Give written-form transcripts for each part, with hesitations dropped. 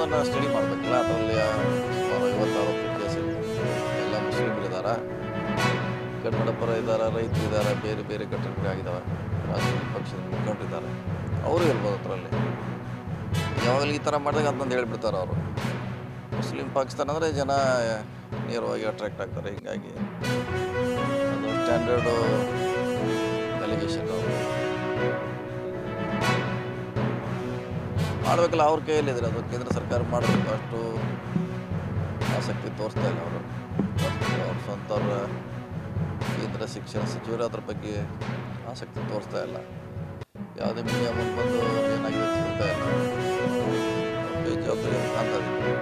ಅದನ್ನು ಸ್ಟಡಿ ಮಾಡಬೇಕಲ್ಲ. ಅದರಲ್ಲಿ ಸುಮಾರು 50-60 ಕೇಸ್ ಇದೆ. ಎಲ್ಲ ಮುಸ್ಲಿಮರಿದ್ದಾರೆ, ಕನ್ನಡ ಪರ ಇದ್ದಾರೆ, ರೈತರಿದ್ದಾರೆ, ಬೇರೆ ಬೇರೆ ಘಟನೆಗಳಾಗಿದ್ದಾವೆ, ರಾಜಕೀಯ ಪಕ್ಷದ ಮುಖಂಡರಿದ್ದಾರೆ. ಅವರು ಇರ್ಬೋದು ಅದರಲ್ಲಿ. ಯಾವಾಗಲೂ ಈ ಥರ ಮಾಡಿದಾಗ ಅದನ್ನೊಂದು ಹೇಳ್ಬಿಡ್ತಾರೆ ಅವರು. ಮುಸ್ಲಿಂ ಪಾಕಿಸ್ತಾನ ಅಂದರೆ ಜನ ನೇರವಾಗಿ ಅಟ್ರಾಕ್ಟ್ ಆಗ್ತಾರೆ. ಹೀಗಾಗಿ ಅದು ಸ್ಟ್ಯಾಂಡರ್ಡು ಅಲಿಗೇಷನ್ ಅವರು ಮಾಡಬೇಕಲ್ಲ. ಅವ್ರ ಕೈಯಲ್ಲಿದ್ದಾರೆ ಅದು. ಕೇಂದ್ರ ಸರ್ಕಾರ ಮಾಡಬೇಕು, ಅಷ್ಟು ಆಸಕ್ತಿ ತೋರಿಸ್ತಾ ಇಲ್ಲ ಅವರು. ಅವ್ರ ಸ್ವಂತವ್ರ ಕೇಂದ್ರ ಶಿಕ್ಷಣ ಸಚಿವರು ಅದ್ರ ಬಗ್ಗೆ ಆಸಕ್ತಿ ತೋರಿಸ್ತಾ ಇಲ್ಲ. ಯಾವುದೇ ಮೀಡಿಯಾ ಮುಂದೆ ಬಂದು ಏನಾಗಿದೆ ಸಿಗ್ತಾ ಇಲ್ಲ. ಬೇಜವಾಬ್ದಾರಿ ಅಂತಂದಿದೆ.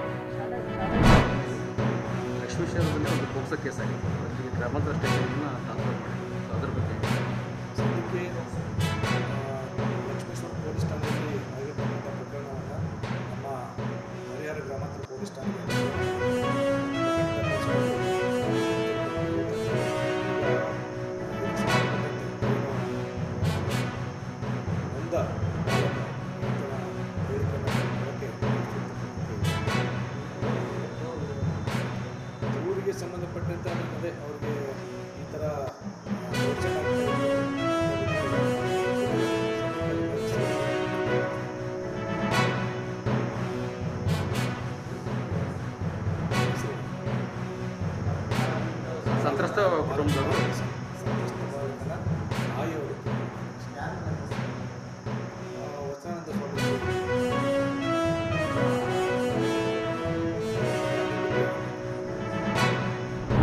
ವಿಷಯದಲ್ಲಿ ಒಂದು ಪೋಕ್ಸೋ ಕೇಸ್ ಆಗಿದೆ, ಅಲ್ಲಿ ಗ್ರಾಮಾಂತರ ಸ್ಟೇಷನ್ನ ಟ್ರಾನ್ಸ್ಫರ್ ಮಾಡಿದ್ರು. ಅದ್ರ ಬಗ್ಗೆ ಸದ್ಯಕ್ಕೆ ಲಕ್ಷ್ಮೇಶ್ವರ ಪೊಲೀಸ್ ಠಾಣೆಯಲ್ಲಿ ಆಗಿರ್ತಕ್ಕಂಥ ಪ್ರಕರಣವನ್ನು ನಮ್ಮ ಹರಿಹರ ಗ್ರಾಮಾಂತರ ಪೊಲೀಸ್ ಠಾಣೆಗೆ ಊರಿಗೆ ಸಂಬಂಧಪಟ್ಟಂತೆ ಅದೇ ಅವ್ರಿಗೆ ಈ ಥರ ಸಂತ್ರಸ್ತ ಕುಟುಂಬದವರು